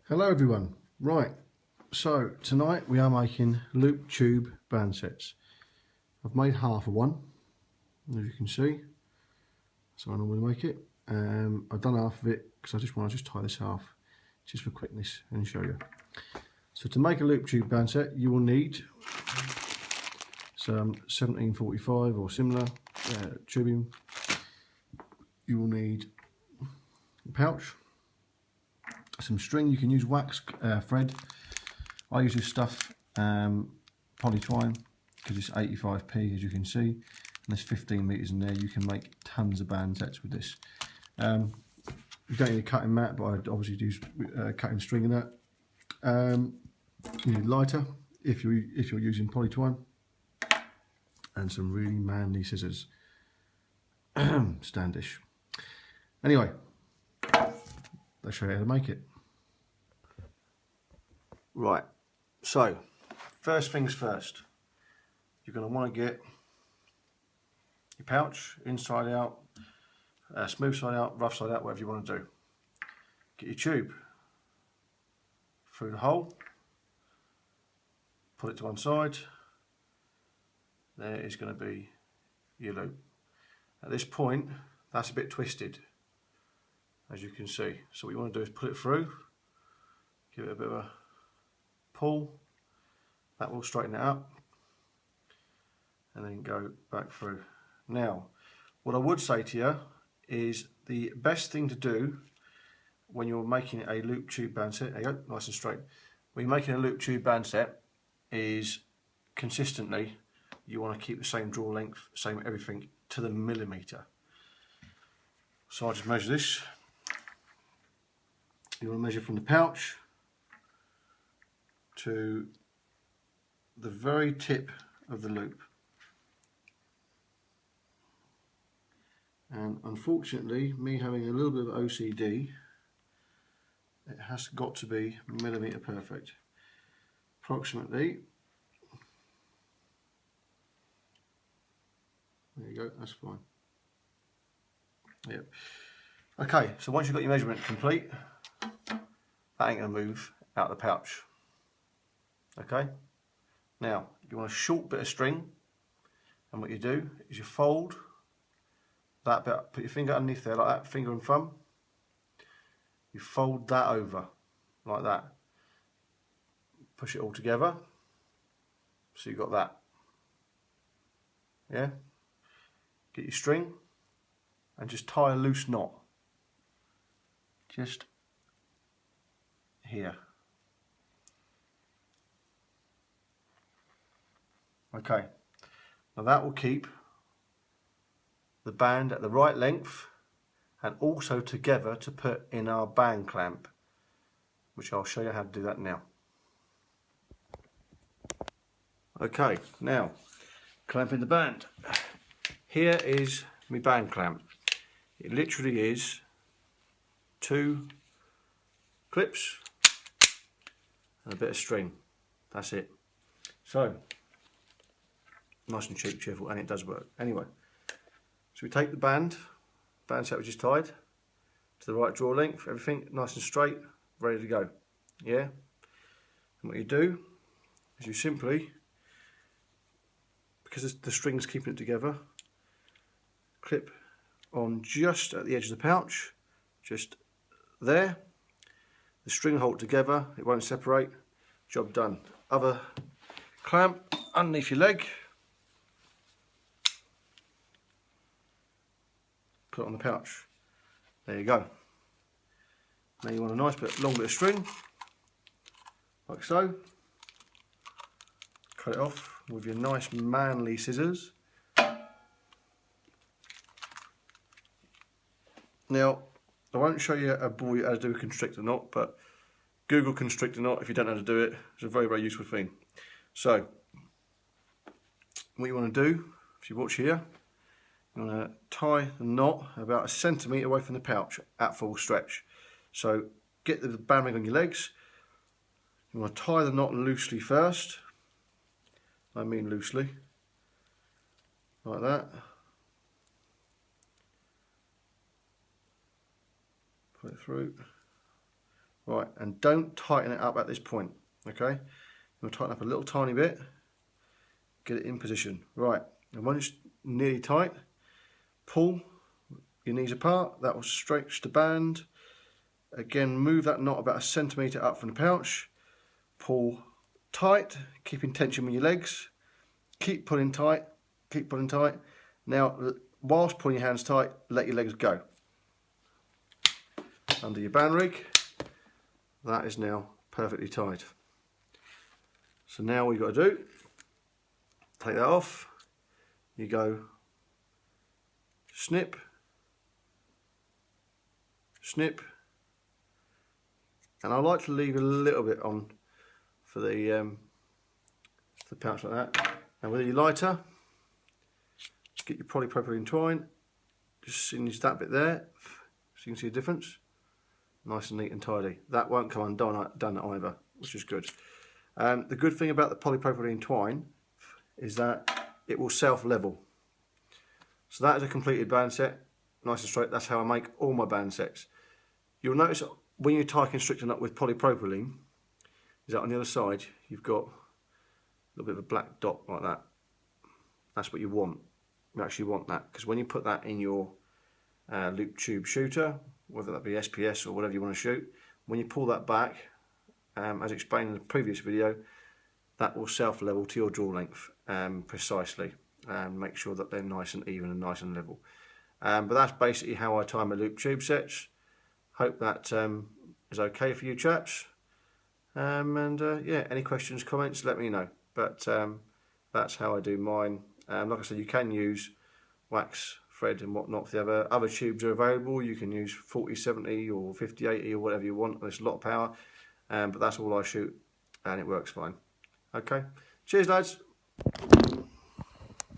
Hello everyone. Right, so tonight we are making loop tube band sets. I've made half of one, as you can see. So I normally make it. I've done half of it because I just want to tie this half just for quickness and show you. So to make a loop tube band set, you will need some 1745 or similar tubing. You will need a pouch, some string. You can use wax thread. I use this stuff poly twine because it's 85p, as you can see, and there's 15 meters in there. You can make tons of band sets with this. You don't need a cutting mat, but I'd obviously use cutting string in that. You need lighter if you're using poly twine, and some really manly scissors. Standish. Anyway, let's show you how to make it. Right, so first things first, you're going to want to get your pouch inside out, smooth side out, rough side out, whatever you want to do. Get your tube through the hole, put it to one side. There is going to be your loop. At this point, that's a bit twisted, as you can see. So what you want to do is put it through, give it a bit of a pull, that will straighten it up, and then go back through. Now, what I would say to you is the best thing to do when you're making a loop tube band set, there you go, nice and straight. When you're making a loop tube band set, is consistently you want to keep the same draw length, same everything to the millimetre. So I just measure this. You want to measure from the pouch to the very tip of the loop. And unfortunately, me having a little bit of OCD, it has got to be millimetre perfect. Approximately, there you go, that's fine. Yep. Okay, so once you've got your measurement complete, that ain't going to move out of the pouch. Okay, now you want a short bit of string, and what you do is you fold that bit, put your finger underneath there like that, finger and thumb. You fold that over like that. Push it all together, so you've got that. Yeah. Get your string and just tie a loose knot. Just here. Okay. Now that will keep the band at the right length and also together to put in our band clamp, which I'll show you how to do that now. Okay, now clamping the band. Here is my band clamp. It literally is 2 clips and a bit of string. That's it. So, nice and cheap, cheerful, and it does work. Anyway, so we take the band set we just tied to the right draw length, everything nice and straight, ready to go. Yeah? And what you do is you simply, because the string's keeping it together, clip on just at the edge of the pouch, just there. The string hold together, it won't separate, job done. Other clamp underneath your leg, put it on the pouch. There you go. Now you want a nice bit, long bit of string, like so. Cut it off with your nice manly scissors. Now, I won't show you how to do a constrictor knot, but Google constrictor knot if you don't know how to do it. It's a very, very useful thing. So, what you want to do, if you watch here, you want to tie the knot about 1 centimetre away from the pouch at full stretch. So, get the band ring on your legs. You want to tie the knot loosely first. I mean loosely, like that. Put it through, Right, and don't tighten it up at this point, okay? We'll tighten up a little tiny bit, get it in position. Right, and when it's nearly tight, pull your knees apart, that will stretch the band. Again, move that knot about 1 centimetre up from the pouch, pull tight, keeping tension with your legs, keep pulling tight, keep pulling tight. Now, whilst pulling your hands tight, let your legs go. Under your band rig, that is now perfectly tight. So now all you've got to do, take that off, you go snip, snip, and I like to leave a little bit on for the pouch like that. And with your lighter, just get your polypropylene twine, just singe that bit there, so you can see the difference. Nice and neat and tidy. That won't come undone either, which is good. The good thing about the polypropylene twine is that it will self-level. So that is a completed band set, nice and straight. That's how I make all my band sets. You'll notice when you tie constricting up with polypropylene, is that on the other side you've got a little bit of a black dot like that. That's what you want. You actually want that, because when you put that in your loop tube shooter, whether that be SPS or whatever you want to shoot, when you pull that back, as explained in the previous video, that will self-level to your draw length precisely, and make sure that they're nice and even and nice and level. But that's basically how I tie my loop tube sets. Hope that is okay for you chaps. Yeah, any questions, comments, let me know. But that's how I do mine. Like I said, you can use wax, thread and whatnot. If the other tubes are available, you can use 40-70 or 50-80 or whatever you want. There's a lot of power, but that's all I shoot and it works fine. Okay, cheers lads.